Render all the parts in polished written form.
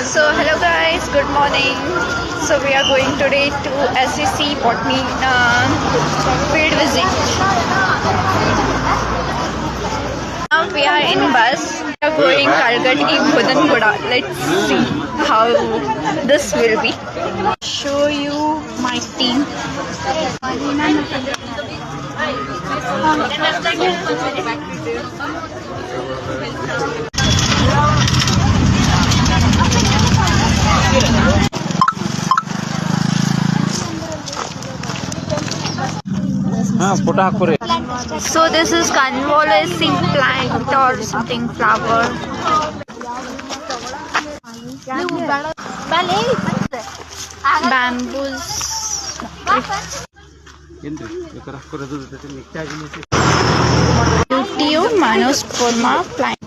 So hello guys, good morning. So we are going today to SEC Botany field visit. Now we are in bus. We are going Kalgati Bhudangoda. Let's see how this will be. Show you my team. So this is convalescing plant or something flower. Bamboos. Luteo Monosporma plant.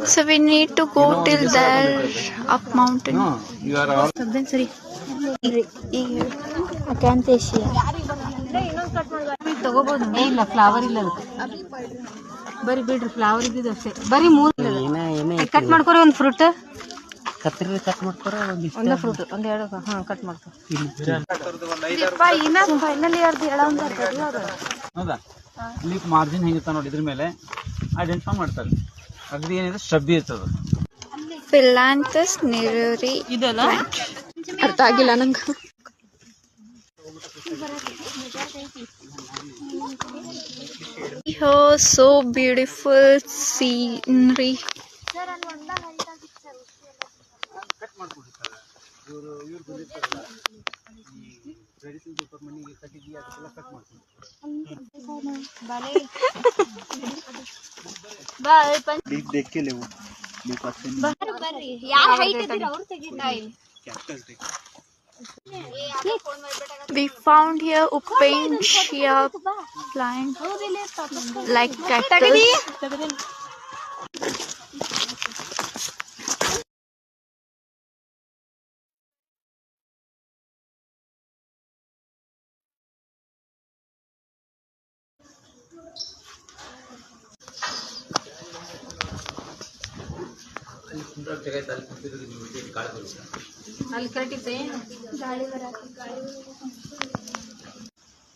So we need to go till there up mountain. No, you are all. ಇಲ್ಲ flower ಇಲ್ಲ ಬರೀ ಬಿಡ್ರಿ flower ಇದ್ದಿದ್ದು ಅಷ್ಟೇ ಬರೀ ಮೂರು cut ಮಾಡ್ಕೊರಿ ಒಂದು ಫ್ರೂಟ್ ಕತ್ತರಿ ಕಟ್ ಮಾಡ್ತಾರ ಒಂದು ಫ್ರೂಟ್ ಒಂದು ಎರಡು ಕಟ್ ಮಾಡ್ತಾರೆ ಹೌದಾ ಇಲ್ಲಿ ಮಾರ್ಜಿನ್ ಹೆಂಗಿರ್ತಾವ ನೋಡಿ ಇದ್ರ ಮೇಲೆ ಐಡೆಂಟಿಫೈ ಮಾಡ್ತಾರೆ ಅಗದಿ ಏನಿದೆ ಶ್ರಬ್ಬಿ ಇರ್ತದ Phyllanthus nereri. ಇದಲ್ಲ ಅರ್ಥ ಆಗಿಲ್ಲ ನಂಗೆ. Oh, so beautiful scenery. We found here Upensia plant like cactus.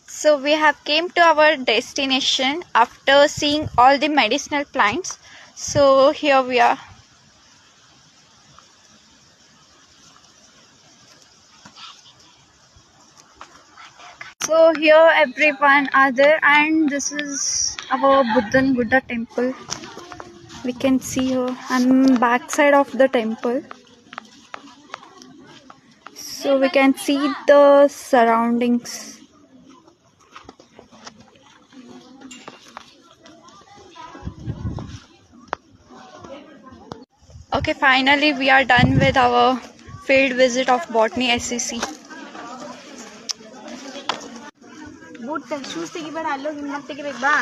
So we have came to our destination after seeing all the medicinal plants. So here we are. So here everyone are there, and this is our Bhudangoda temple. We can see here and back side of the temple. So we can see the surroundings. Okay, finally we are done with our field visit of Botany SEC. Boot shoes ತೆಗಿಬೇಡ ಅಲ್ಲೋಗಿ ಮತ್ತೆ ತೆಗಿಬೇಕು ಬಾ